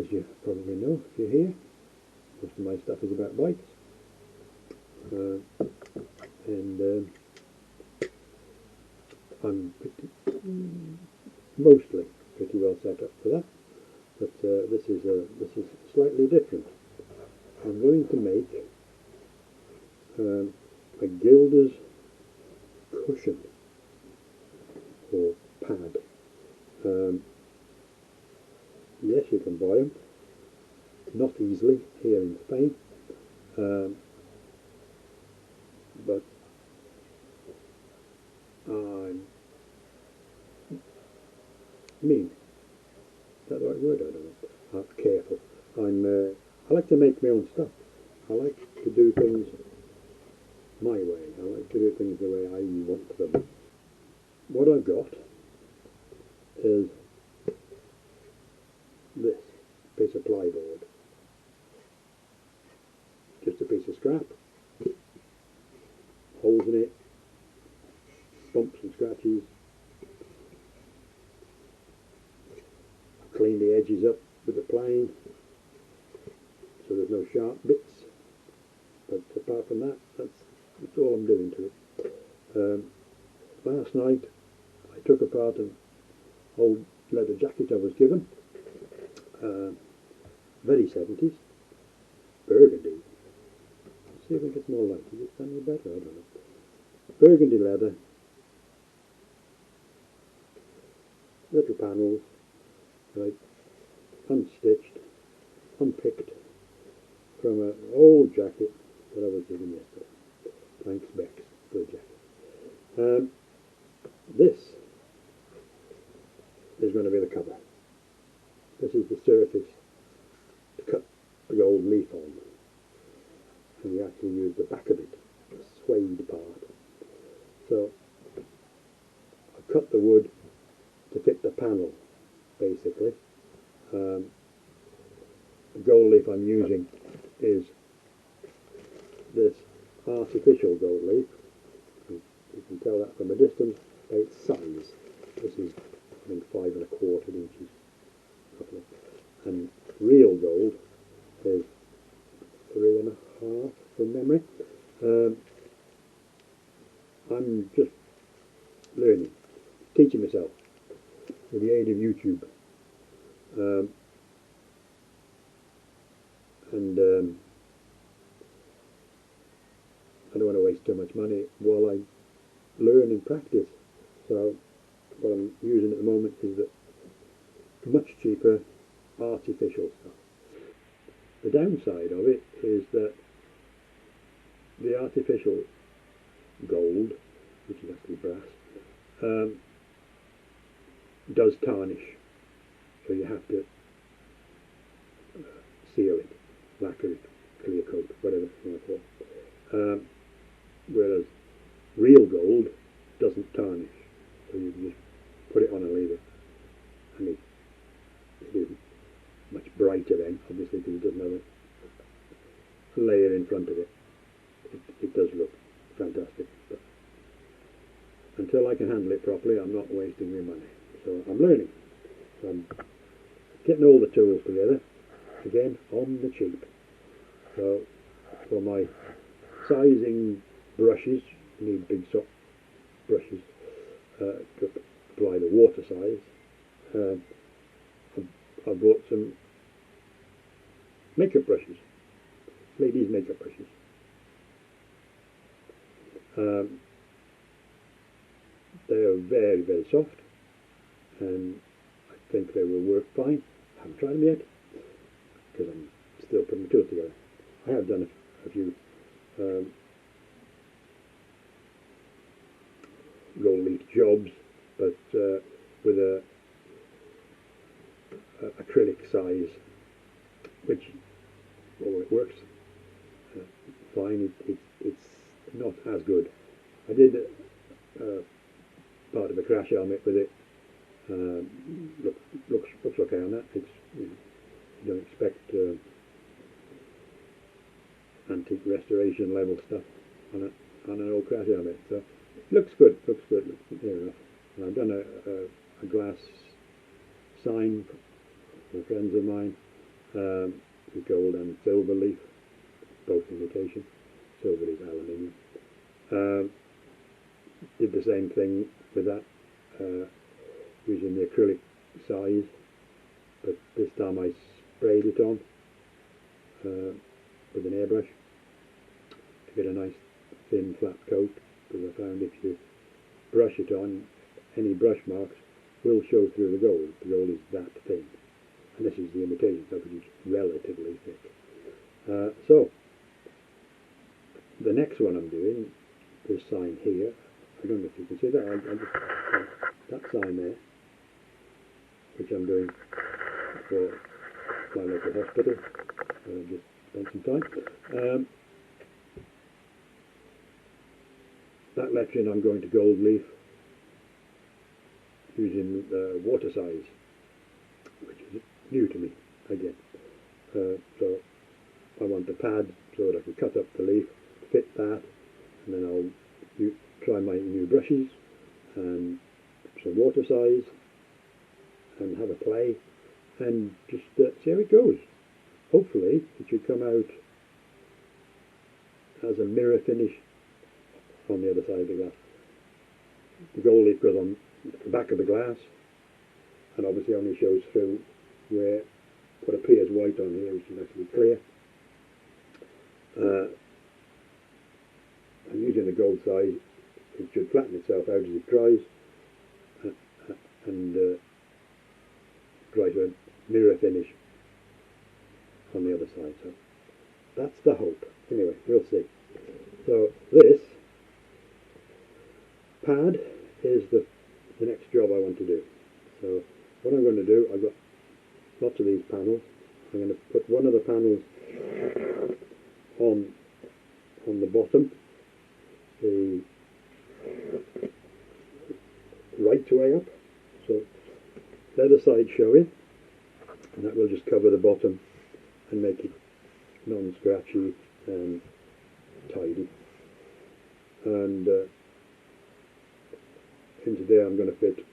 As you probably know, if you're here, most of my stuff is about bikes, and I'm mostly pretty well set up for that. But this is slightly different. I'm going to make a Gilders Cushion or pad. Yes, you can buy them. Not easily here in Spain, but I'm mean. Is that the right word? I don't know. I'm careful. I like to make my own stuff. I like to do things my way. I like to do things the way I want them. What I've got is this piece of plyboard. Just a piece of scrap, holes in it, bumps and scratches. Clean the edges up with the plane so there's no sharp bits. But apart from that, that's all I'm doing to it. Last night I took apart an old leather jacket I was given, very 70s, burgundy. Let's see if it gets more light. Is it any better? I don't know. Burgundy leather, little panels, right, unstitched, unpicked from an old jacket that I was given yesterday. Thanks, Bex, for the jacket. This is going to be the cover. This is the surface to cut the gold leaf on. And we actually use the back of it, the suede part. So I cut the wood to fit the panel, basically. The gold leaf I'm using is this artificial gold leaf. You can tell that from a distance by its size. This is, I think, 5 1/4 inches, roughly. And real gold is 3 1/2 from memory. I'm just learning, teaching myself with the aid of YouTube. And I don't want to waste too much money while I learn and practice. So what I'm using at the moment is the much cheaper artificial stuff. The downside of it is that the artificial gold, which is actually brass, does tarnish. So you have to seal it, lacquer it, clear coat, whatever you want to call it. Whereas real gold doesn't tarnish. So you can just put it on and leave it. And it is much brighter then, obviously, because it doesn't have a layer in front of it. It does look fantastic. But until I can handle it properly, I'm not wasting my money. So I'm learning. I'm getting all the tools together, again, on the cheap. So for my sizing brushes, you need big soft brushes to apply the water size. I bought some makeup brushes, ladies' makeup brushes. They are very, very soft, and I think they will work fine. I haven't tried them yet, because I'm still putting the tools together. I have done a few gold leaf jobs, but with a acrylic size, which, although it works fine, it's not as good. I did part of a crash helmet with it. Looks okay on that. It's, you don't expect antique restoration level stuff on an old crash helmet. So it looks good. Looks near enough. And I've done a glass sign for friends of mine, with gold and silver leaf, both imitation. Silver is aluminium. Did the same thing with that, using the acrylic size, but this time I sprayed it on with an airbrush to get a nice thin flat coat, because I found if you brush it on, any brush marks will show through the gold. The gold is that thin, and this is the imitation stuff, which is relatively thick. So the next one I'm doing, this sign here, I don't know if you can see that, that sign there, which I'm doing for my local hospital, just spent some time. That lettering I'm going to gold leaf using water size, which is new to me again. So I want the pad so that I can cut up the leaf, fit that, and then I'll try my new brushes and some water size and have a play and just see how it goes. Hopefully it should come out as a mirror finish on the other side of the glass. The gold leaf goes on the back of the glass and obviously only shows through where what appears white on here, which is actually clear. I'm using the gold size. It should flatten itself out as it dries and dry to a mirror finish on the other side. So that's the hope. Anyway, we'll see. So this pad is the next job I want to do. So what I'm going to do, I've got lots of these panels. I'm going to put one of the panels on the bottom, the right way up, so the other side showing, and that will just cover the bottom and make it non-scratchy and tidy. And into there I'm going to fit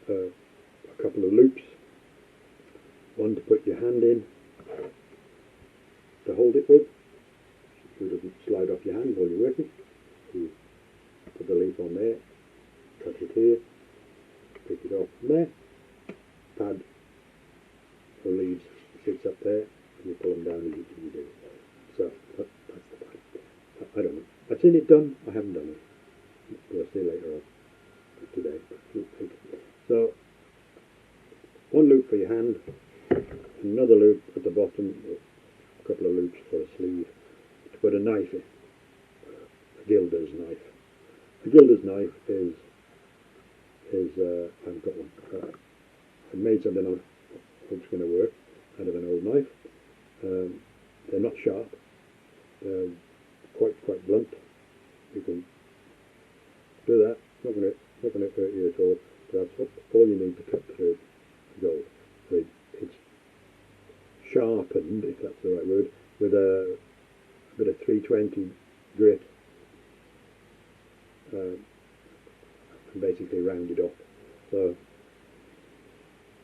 a couple of loops, one to put your hand in to hold it with, so it doesn't slide off your hand while you're working. You put the leaf on there, cut it here, pick it off from there, pad or leaves sits up there, and you pull them down as you do. So that's the pad. I don't know. I've seen it done, I haven't done it. We'll see later on today. So one loop for your hand, another loop at the bottom, a couple of loops for a sleeve to put a knife in, a Gilders knife. A Gilders knife is I haven't got one. I made something I hope it's going to work out of an old knife. They're not sharp. They're quite blunt. You can do that. Not going to hurt you at all. But that's all you need to cut through the gold. So it's sharpened, if that's the right word, with a bit of 320 grit, and basically rounded off. So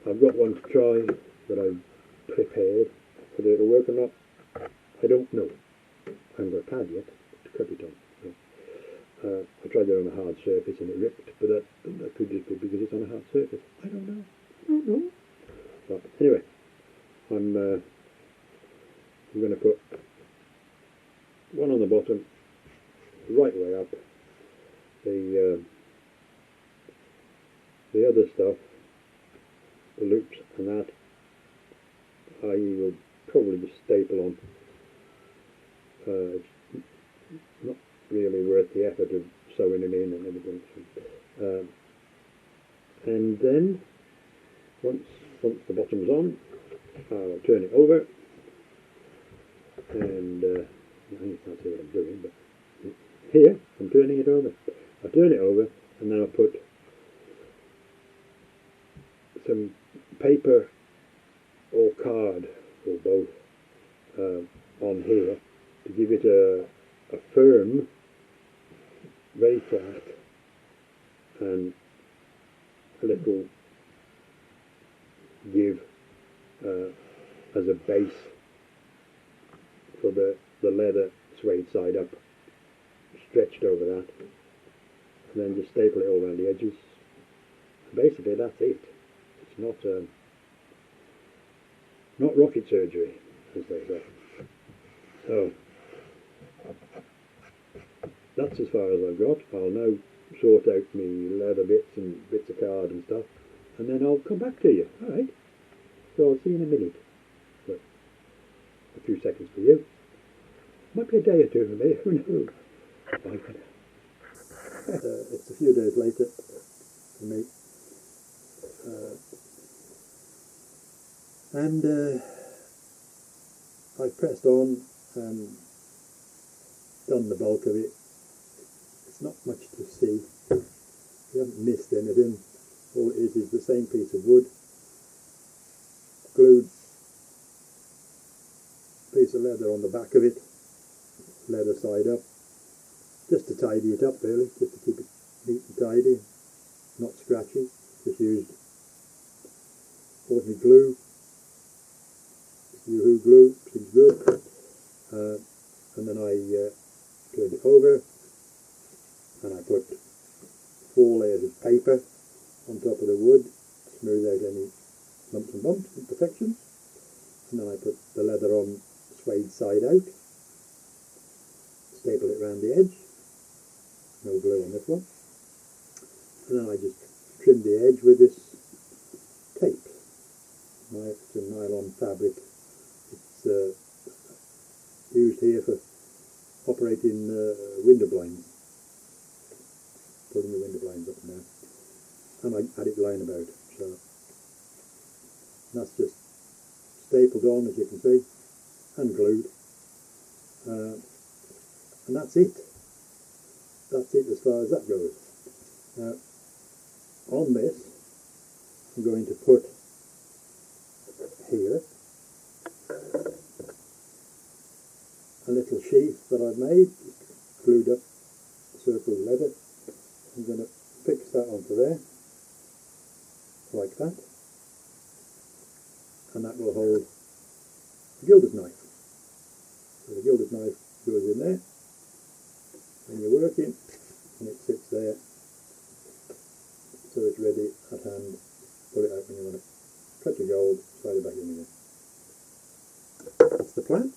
I've got one to try that I've prepared. Whether it'll work or not, I don't know. I haven't got a pad yet to cut it on. So, I tried it on a hard surface and it ripped, but that could just be because it's on a hard surface. I don't know. But anyway, I'm going to put one on the bottom, the right way up. The other stuff, the loops and that, I will probably just staple on. It's not really worth the effort of sewing them in and everything. So, and then once the bottom's on, I'll turn it over, and you can't see what I'm doing, but here I'm turning it over. I turn it over, and then I'll put some paper or card or both on here to give it a firm, very flat, and a little give as a base for the leather suede side up, stretched over that, and then just staple it all around the edges. And basically that's it. It's not rocket surgery, as they say. So that's as far as I've got. I'll now sort out my leather bits and bits of card and stuff, and then I'll come back to you. All right. So I'll see you in a minute. So, a few seconds for you. Might be a day or two for me. Who knows? Bye for now. It's a few days later for me, and I've pressed on and done the bulk of it. It's not much to see. You haven't missed anything. All it is the same piece of wood, glued piece of leather on the back of it, leather side up, just to tidy it up really, just to keep it neat and tidy, not scratchy. Just used ordinary glue, Yoo-hoo glue, seems good, and then I turned it over, and I put 4 layers of paper on top of the wood, smooth out any lumps and bumps, imperfections, and then I put the leather on suede side out, staple it around the edge, no glue on this one, and then I just trimmed the edge with this tape. It's a nylon fabric. It's used here for operating window blinds, pulling the window blinds up and down, and I had it lying about, so that's just stapled on, as you can see, and glued, and that's it. That's it as far as that goes. Now, on this, I'm going to put here a little sheath that I've made, glued up, circle leather. I'm going to fix that onto there, like that, and that will hold the gilder's knife. So the gilder's knife goes in there, and you're working, and it sits there, so it's ready at hand. Pull it out when you want to cut your gold, slide it back in again. That's the plan.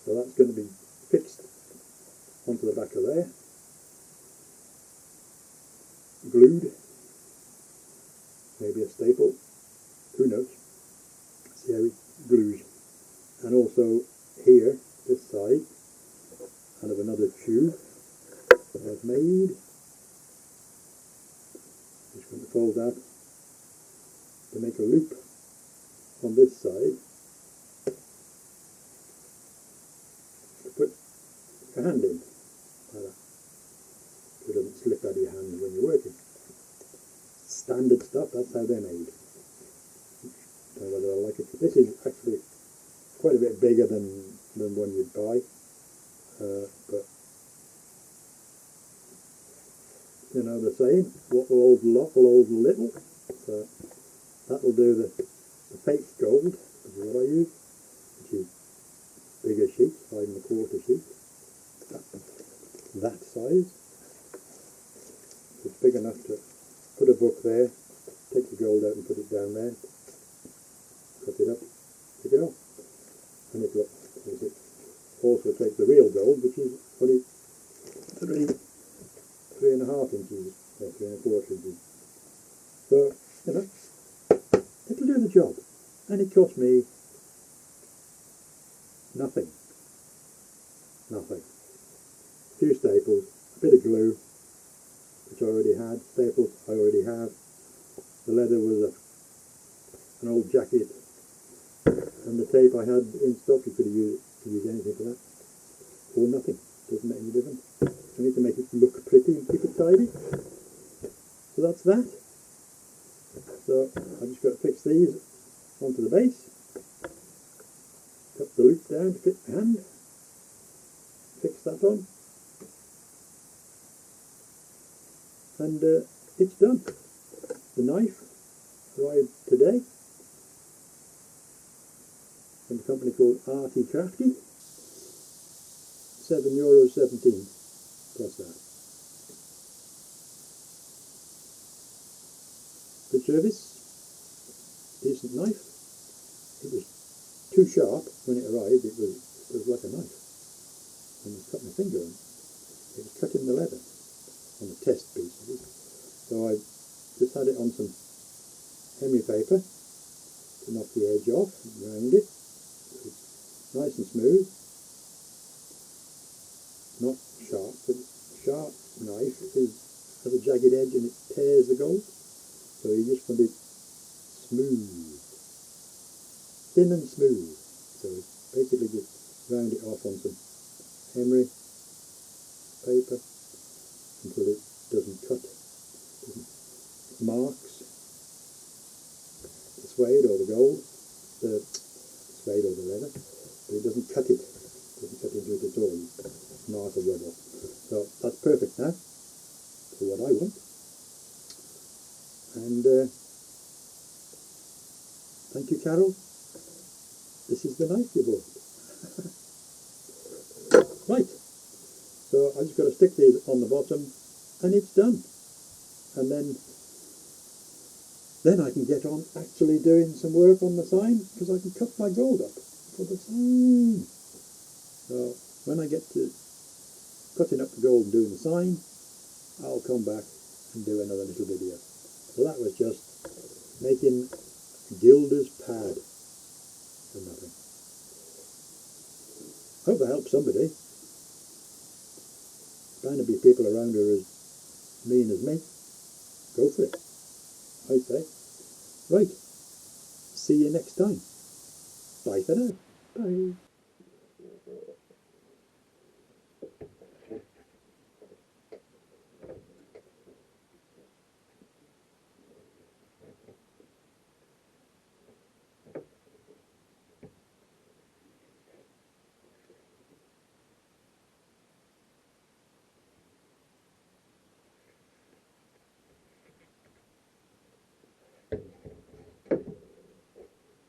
So that's going to be fixed onto the back of there, glued, maybe a staple, who knows. See how it glues. And also here, this side, I have another tube that I've made. Just going to fold that to make a loop on this side to put your hand in, like that, so it doesn't slip out of your hand when you're working. Standard stuff, that's how they're made. Don't know whether I like it. This is actually quite a bit bigger than one you'd buy, but you know the saying, what will hold a lot will hold a little. So that'll do the fake gold, is what I use, which is bigger sheet, 5 1/4 sheet, that size. It's big enough to put a book there, take the gold out and put it down there, cut it up, take it off, and it also take the real gold, which is only 3.5 inches or 3 1/4 inches. So, you know, it'll do the job, and it cost me nothing. A few staples, a bit of glue, which I already had, staples I already have. The leather was an old jacket, and the tape I had in stock. You could use anything for that, or nothing. Doesn't make any difference. I need to make it look pretty and keep it tidy. So that's that. So I just got to fix these onto the base, cut the loop down to fit my hand, fix that on, and it's done. The knife arrived today, from a company called Arty Crafty. €7.17 plus that. Good service, decent knife. It was too sharp when it arrived. It was like a knife. I almost cut my finger on it. It was cutting the leather on the test piece. So I just had it on some emery paper to knock the edge off around it. It's nice and smooth. Not sharp, but a sharp knife has a jagged edge and it tears the gold. So you just want it smooth, thin and smooth. So basically just round it off on some emery paper until it doesn't cut, marks the suede or the gold, the suede or the leather, but it doesn't cut it. Doesn't cut into it at all. Mark or rub off. So that's perfect now for what I want. And thank you, Carol. This is the knife you bought. Right. So I just got to stick these on the bottom, and it's done. And then I can get on actually doing some work on the sign, because I can cut my gold up for the sign. So when I get to cutting up the gold and doing the sign, I'll come back and do another little video. So that was just making Gilders pad for nothing. Hope that helps somebody. Bound to be people around who are as mean as me. Go for it, I say. Right, see you next time. Bye for now. Bye.